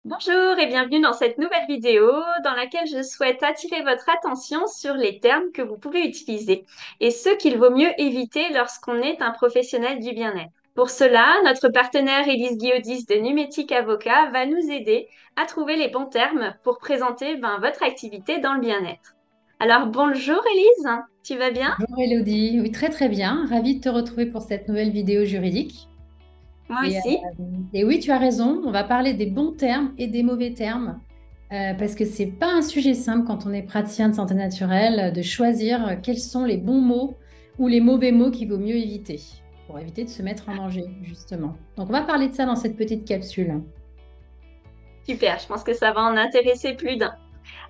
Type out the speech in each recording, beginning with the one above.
Bonjour et bienvenue dans cette nouvelle vidéo dans laquelle je souhaite attirer votre attention sur les termes que vous pouvez utiliser et ceux qu'il vaut mieux éviter lorsqu'on est un professionnel du bien-être. Pour cela, notre partenaire Élise Guiodis de Numétique Avocat va nous aider à trouver les bons termes pour présenter votre activité dans le bien-être. Alors bonjour Élise, tu vas bien? Bonjour Elodie, oui très très bien, ravie de te retrouver pour cette nouvelle vidéo juridique. Moi Et, euh, aussi. et oui, tu as raison, on va parler des bons termes et des mauvais termes, parce que c'est pas un sujet simple quand on est praticien de santé naturelle, de choisir quels sont les bons mots ou les mauvais mots qu'il vaut mieux éviter, pour éviter de se mettre en danger, justement. Donc on va parler de ça dans cette petite capsule. Super, je pense que ça va en intéresser plus d'un.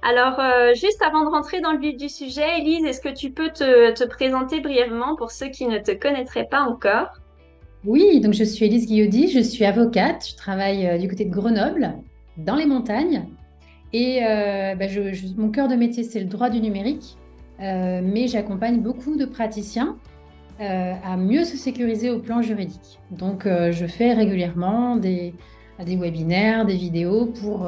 Alors, juste avant de rentrer dans le vif du sujet, Elise, est-ce que tu peux te présenter brièvement pour ceux qui ne te connaîtraient pas encore? Oui, donc je suis Élise Guiodi, je suis avocate, je travaille du côté de Grenoble, dans les montagnes. Et mon cœur de métier, c'est le droit du numérique, mais j'accompagne beaucoup de praticiens à mieux se sécuriser au plan juridique. Donc, je fais régulièrement des webinaires, des vidéos pour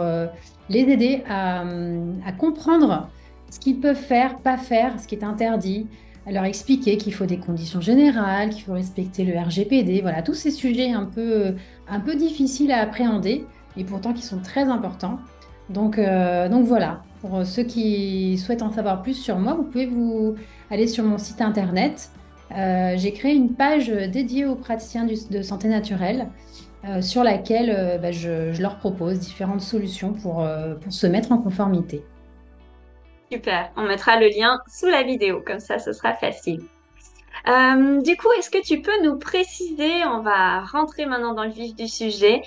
les aider à comprendre ce qu'ils peuvent faire, pas faire, ce qui est interdit, à leur expliquer qu'il faut des conditions générales, qu'il faut respecter le RGPD, voilà, tous ces sujets un peu difficiles à appréhender, et pourtant qui sont très importants. Donc voilà, pour ceux qui souhaitent en savoir plus sur moi, vous pouvez vous aller sur mon site internet. J'ai créé une page dédiée aux praticiens de santé naturelle sur laquelle je leur propose différentes solutions pour se mettre en conformité. Super, on mettra le lien sous la vidéo, comme ça ce sera facile. Du coup, est-ce que tu peux nous préciser, on va rentrer maintenant dans le vif du sujet,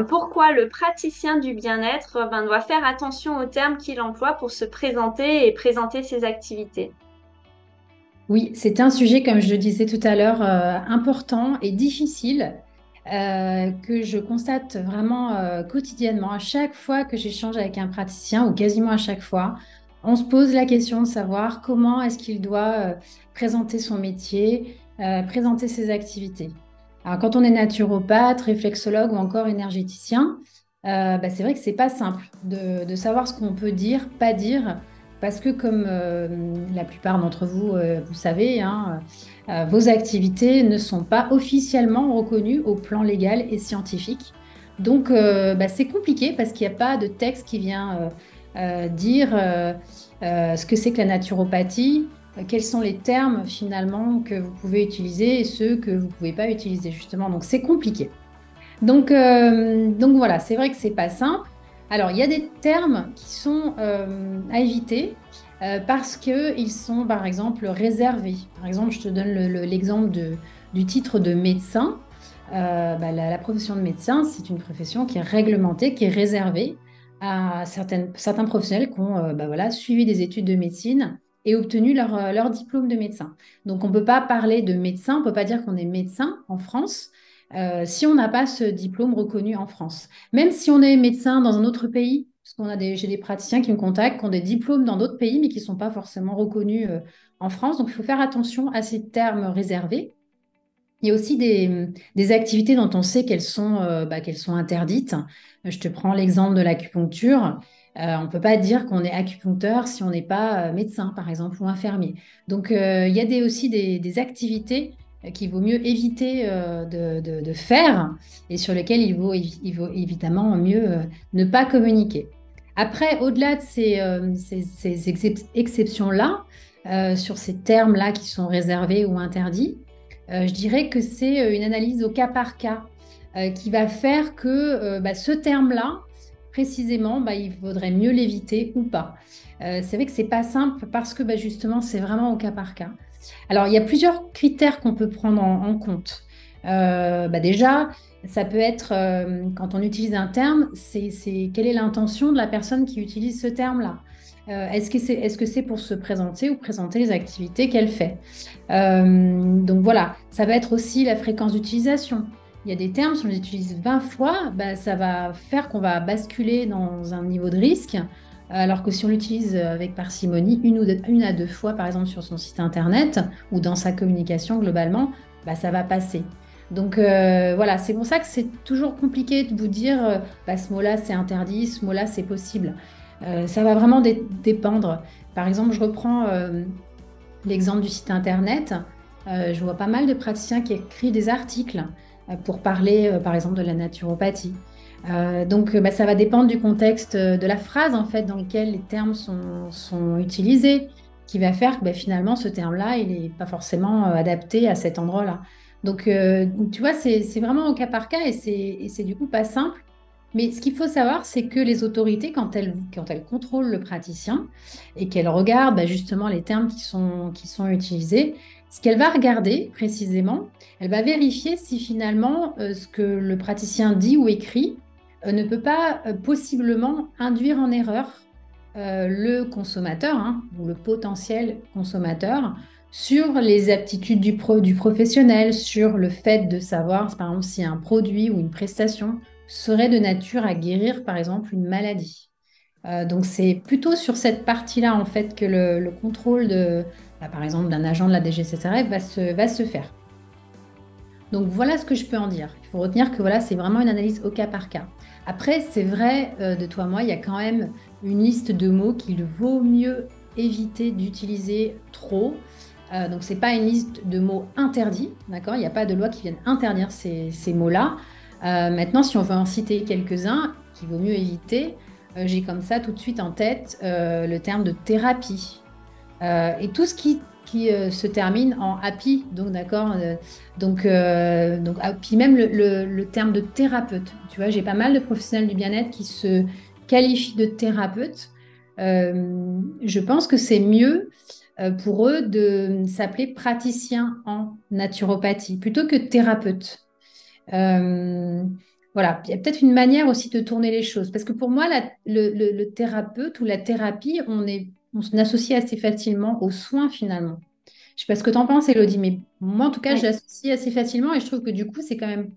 pourquoi le praticien du bien-être doit faire attention aux termes qu'il emploie pour se présenter et présenter ses activités? Oui, c'est un sujet, comme je le disais tout à l'heure, important et difficile, que je constate vraiment quotidiennement. À chaque fois que j'échange avec un praticien, ou quasiment à chaque fois, on se pose la question de savoir comment est-ce qu'il doit présenter son métier, présenter ses activités. Alors, quand on est naturopathe, réflexologue ou encore énergéticien, c'est vrai que c'est pas simple de savoir ce qu'on peut dire, pas dire, parce que comme la plupart d'entre vous, vous savez, hein, vos activités ne sont pas officiellement reconnues au plan légal et scientifique. Donc, c'est compliqué parce qu'il n'y a pas de texte qui vient dire ce que c'est que la naturopathie, quels sont les termes finalement que vous pouvez utiliser et ceux que vous ne pouvez pas utiliser justement. Donc, c'est compliqué. Donc voilà, c'est vrai que c'est pas simple. Alors, il y a des termes qui sont à éviter parce qu'ils sont, par exemple, réservés. Par exemple, je te donne l'exemple du titre de médecin. La profession de médecin, c'est une profession qui est réglementée, qui est réservée à certains professionnels qui ont voilà, suivi des études de médecine et obtenu leur diplôme de médecin. Donc, on ne peut pas parler de médecin, on ne peut pas dire qu'on est médecin en France si on n'a pas ce diplôme reconnu en France. Même si on est médecin dans un autre pays, parce j'ai des praticiens qui me contactent, qui ont des diplômes dans d'autres pays, mais qui ne sont pas forcément reconnus en France. Donc, il faut faire attention à ces termes réservés. Il y a aussi des activités dont on sait qu'elles sont interdites. Je te prends l'exemple de l'acupuncture. On ne peut pas dire qu'on est acupuncteur si on n'est pas médecin, par exemple, ou infirmier. Donc, il y a aussi des activités qu'il vaut mieux éviter de faire et sur lesquelles il vaut évidemment mieux ne pas communiquer. Après, au-delà de ces exceptions-là, sur ces termes-là qui sont réservés ou interdits, je dirais que c'est une analyse au cas par cas qui va faire que ce terme-là, précisément, il vaudrait mieux l'éviter ou pas. C'est vrai que c'est pas simple parce que justement, c'est vraiment au cas par cas. Alors, il y a plusieurs critères qu'on peut prendre en compte. Déjà, ça peut être, quand on utilise un terme, quelle est l'intention de la personne qui utilise ce terme-là? Est-ce que c'est pour se présenter ou présenter les activités qu'elle fait? Donc voilà, ça va être aussi la fréquence d'utilisation. Il y a des termes, si on les utilise 20 fois, ça va faire qu'on va basculer dans un niveau de risque, alors que si on l'utilise avec parcimonie, une à deux fois, par exemple, sur son site internet ou dans sa communication globalement, ça va passer. Donc voilà, c'est pour ça que c'est toujours compliqué de vous dire bah, ce mot-là c'est interdit, ce mot-là c'est possible. Ça va vraiment dépendre. Par exemple, je reprends l'exemple du site internet. Je vois pas mal de praticiens qui écrivent des articles pour parler, par exemple, de la naturopathie. Donc, bah, ça va dépendre du contexte de la phrase, en fait, dans lequel les termes sont utilisés, qui va faire que bah, finalement, ce terme-là, il n'est pas forcément adapté à cet endroit-là. Donc, tu vois, c'est vraiment au cas par cas et c'est du coup pas simple. Mais ce qu'il faut savoir, c'est que les autorités, quand elles contrôlent le praticien et qu'elles regardent bah, justement les termes qui sont utilisés, ce qu'elle va regarder précisément, elle va vérifier si finalement ce que le praticien dit ou écrit ne peut pas possiblement induire en erreur le consommateur hein, ou le potentiel consommateur sur les aptitudes du professionnel, sur le fait de savoir, par exemple, si un produit ou une prestation serait de nature à guérir, par exemple, une maladie. Donc, c'est plutôt sur cette partie-là, en fait, que le contrôle bah, par exemple, d'un agent de la DGCCRF va se faire. Donc voilà ce que je peux en dire. Il faut retenir que voilà, c'est vraiment une analyse au cas par cas. Après, c'est vrai, de toi à moi, il y a quand même une liste de mots qu'il vaut mieux éviter d'utiliser trop. Donc, ce n'est pas une liste de mots interdits, d'accord? Il n'y a pas de loi qui vienne interdire ces mots-là. Maintenant, si on veut en citer quelques-uns qu'il vaut mieux éviter, j'ai comme ça tout de suite en tête le terme de thérapie. Et tout ce qui se termine en happy, donc d'accord, puis même le terme de thérapeute. Tu vois, j'ai pas mal de professionnels du bien-être qui se qualifient de thérapeute. Je pense que c'est mieux pour eux de s'appeler praticien en naturopathie plutôt que thérapeute. Euh, voilà, il y a peut-être une manière aussi de tourner les choses. Parce que pour moi, le thérapeute ou la thérapie, on s'associe assez facilement aux soins finalement. Je sais pas ce que tu en penses, Elodie, mais moi, en tout cas, je Oui. l'associe assez facilement et je trouve que du coup, c'est quand même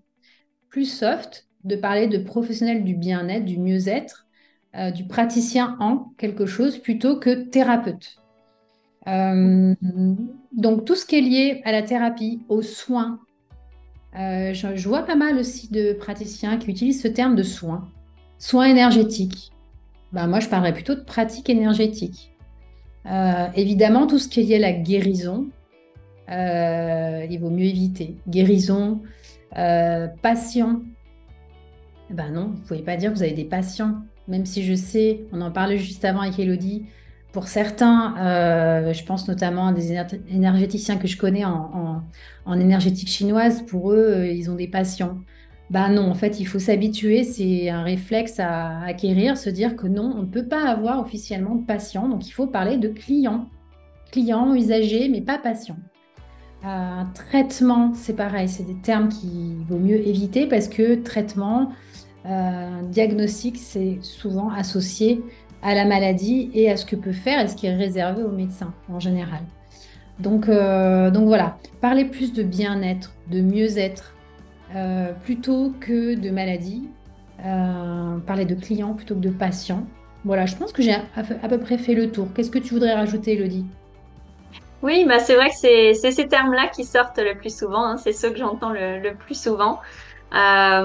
plus soft de parler de professionnel du bien-être, du mieux-être, du praticien en quelque chose plutôt que thérapeute. Donc, tout ce qui est lié à la thérapie, aux soins, je vois pas mal aussi de praticiens qui utilisent ce terme de soins. Soins énergétiques. Ben, moi, je parlerais plutôt de pratique énergétique. Évidemment, tout ce qui est lié à la guérison, il vaut mieux éviter. Guérison, patient. Ben non, vous ne pouvez pas dire que vous avez des patients. Même si je sais, on en parlait juste avant avec Elodie, pour certains, je pense notamment à des énergéticiens que je connais en énergétique chinoise, pour eux, ils ont des patients. Ben non, en fait, il faut s'habituer, c'est un réflexe à acquérir, se dire que non, on ne peut pas avoir officiellement de patients, donc il faut parler de clients. Clients, usagers, mais pas patients. Traitement, c'est pareil, c'est des termes qu'il vaut mieux éviter parce que traitement, diagnostic, c'est souvent associé à la maladie et à ce que peut faire et ce qui est réservé aux médecins en général. Donc voilà, parler plus de bien-être, de mieux-être, plutôt que de maladie, parler de clients plutôt que de patients. Voilà, je pense que j'ai à peu près fait le tour. Qu'est-ce que tu voudrais rajouter, Elodie? Oui, bah c'est vrai que c'est ces termes-là qui sortent le plus souvent, hein, c'est ceux que j'entends le plus souvent. Bah,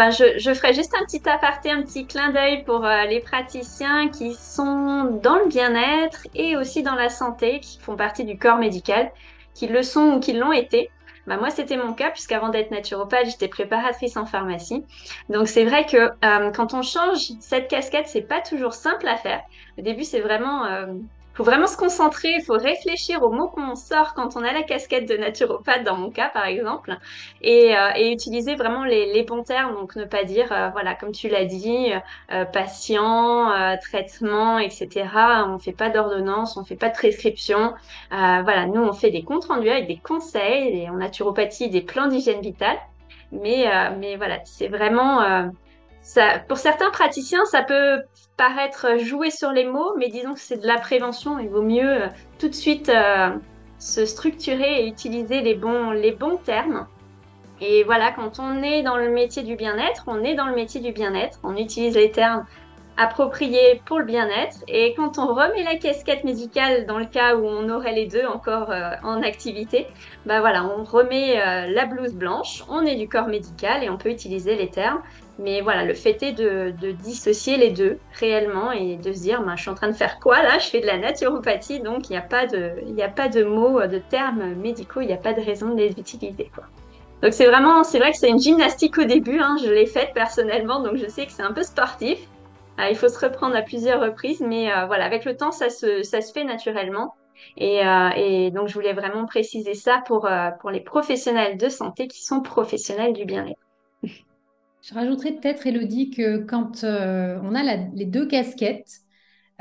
je ferai juste un petit aparté, un petit clin d'œil pour les praticiens qui sont dans le bien-être et aussi dans la santé, qui font partie du corps médical, qui le sont ou qui l'ont été. Bah, moi, c'était mon cas, puisqu'avant d'être naturopathe, j'étais préparatrice en pharmacie. Donc, c'est vrai que quand on change cette casquette, c'est pas toujours simple à faire. Au début, c'est vraiment faut vraiment se concentrer, il faut réfléchir aux mots qu'on sort quand on a la casquette de naturopathe, dans mon cas par exemple, et utiliser vraiment les bons termes. Donc ne pas dire, voilà, comme tu l'as dit, patient, traitement, etc. On fait pas d'ordonnance, on fait pas de prescription. Voilà, nous on fait des comptes rendus avec des conseils, et en naturopathie des plans d'hygiène vitale. Mais voilà, c'est vraiment ça, pour certains praticiens, ça peut paraître jouer sur les mots, mais disons que c'est de la prévention. Il vaut mieux tout de suite se structurer et utiliser les bons termes. Et voilà, quand on est dans le métier du bien-être, on est dans le métier du bien-être. On utilise les termes approprié pour le bien-être. Et quand on remet la casquette médicale dans le cas où on aurait les deux encore en activité, bah voilà, on remet la blouse blanche, on est du corps médical et on peut utiliser les termes. Mais voilà, le fait est de dissocier les deux réellement et de se dire, bah, je suis en train de faire quoi là? Je fais de la naturopathie, donc il n'y a pas de mots, de termes médicaux, il n'y a pas de raison de les utiliser, quoi. Donc c'est vrai que c'est une gymnastique au début, hein, je l'ai faite personnellement, donc je sais que c'est un peu sportif. Il faut se reprendre à plusieurs reprises, mais voilà, avec le temps, ça se fait naturellement. Et donc, je voulais vraiment préciser ça pour les professionnels de santé qui sont professionnels du bien-être. Je rajouterais peut-être, Elodie, que quand on a les deux casquettes,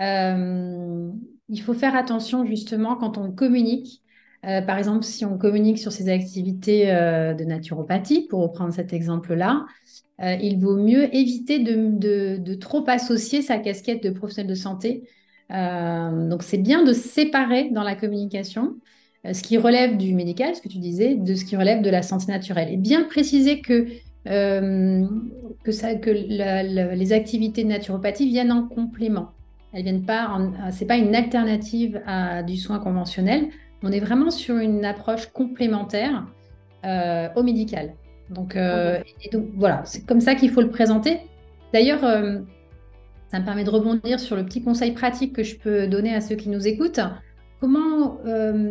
euh, il faut faire attention justement quand on communique. Par exemple, si on communique sur ses activités de naturopathie, pour reprendre cet exemple-là, il vaut mieux éviter de trop associer sa casquette de professionnel de santé. Donc, c'est bien de séparer dans la communication ce qui relève du médical, ce que tu disais, de ce qui relève de la santé naturelle. Et bien préciser euh, que les activités de naturopathie viennent en complément. Elles viennent pas c'est pas une alternative du soin conventionnel. On est vraiment sur une approche complémentaire au médical. Donc, Mhm. et donc voilà, c'est comme ça qu'il faut le présenter. D'ailleurs, ça me permet de rebondir sur le petit conseil pratique que je peux donner à ceux qui nous écoutent. Comment,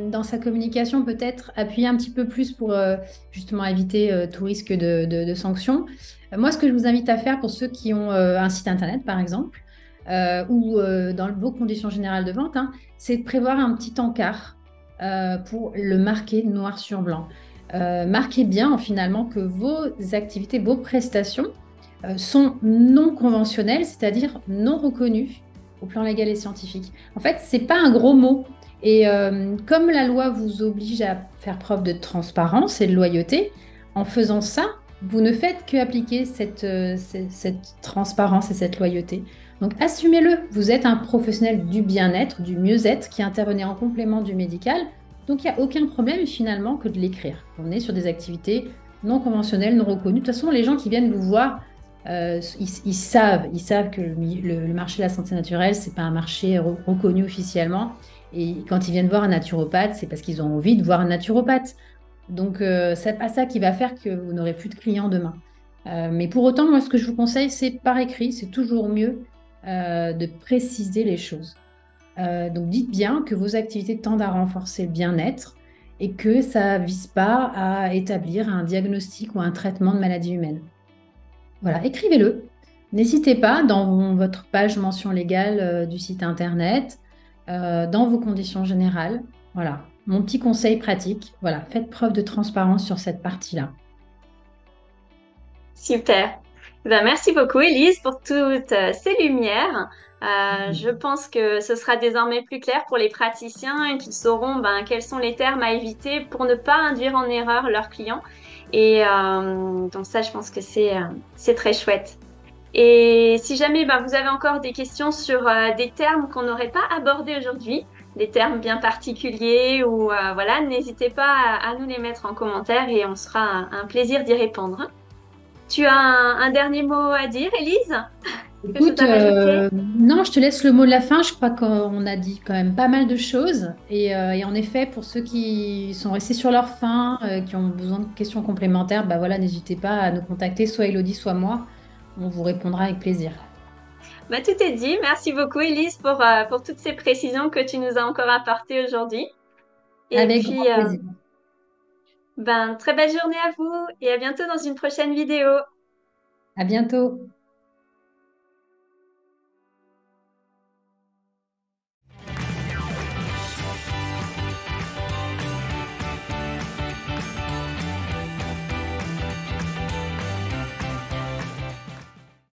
dans sa communication, peut-être appuyer un petit peu plus pour justement éviter tout risque de sanctions. Moi, ce que je vous invite à faire pour ceux qui ont un site internet, par exemple, ou dans vos conditions générales de vente, hein, c'est de prévoir un petit encart pour le marquer noir sur blanc. Marquez bien finalement que vos activités, vos prestations sont non conventionnelles, c'est-à-dire non reconnues au plan légal et scientifique. En fait, c'est pas un gros mot. Et comme la loi vous oblige à faire preuve de transparence et de loyauté, en faisant ça, vous ne faites qu'appliquer cette transparence et cette loyauté. Donc assumez-le, vous êtes un professionnel du bien-être, du mieux-être qui intervenait en complément du médical. Donc il n'y a aucun problème finalement que de l'écrire. On est sur des activités non conventionnelles, non reconnues. De toute façon, les gens qui viennent vous voir, ils savent que le marché de la santé naturelle, c'est pas un marché reconnu officiellement. Et quand ils viennent voir un naturopathe, c'est parce qu'ils ont envie de voir un naturopathe. Donc, c'est pas ça qui va faire que vous n'aurez plus de clients demain. Mais pour autant, moi, ce que je vous conseille, c'est par écrit, c'est toujours mieux de préciser les choses. Donc, dites bien que vos activités tendent à renforcer le bien-être et que ça ne vise pas à établir un diagnostic ou un traitement de maladie humaine. Voilà, écrivez-le. N'hésitez pas dans votre page mention légale du site internet, dans vos conditions générales. Voilà, mon petit conseil pratique. Voilà, faites preuve de transparence sur cette partie-là. Super. Ben, merci beaucoup, Elise, pour toutes ces lumières. Je pense que ce sera désormais plus clair pour les praticiens et qu'ils sauront ben, quels sont les termes à éviter pour ne pas induire en erreur leurs clients. Et donc ça, je pense que c'est très chouette. Et si jamais ben, vous avez encore des questions sur des termes qu'on n'aurait pas abordés aujourd'hui, des termes bien particuliers ou voilà, n'hésitez pas à nous les mettre en commentaire et on sera un plaisir d'y répondre. Tu as un dernier mot à dire, Élise? Quelque chose Écoute, à rajouter? non, je te laisse le mot de la fin. Je crois qu'on a dit quand même pas mal de choses. Et en effet, pour ceux qui sont restés sur leur faim, qui ont besoin de questions complémentaires, bah voilà, n'hésitez pas à nous contacter, soit Elodie, soit moi. On vous répondra avec plaisir. Bah, tout est dit. Merci beaucoup, Élise, pour toutes ces précisions que tu nous as encore apportées aujourd'hui. Et Avec puis, grand plaisir. ben, très belle journée à vous et à bientôt dans une prochaine vidéo. À bientôt.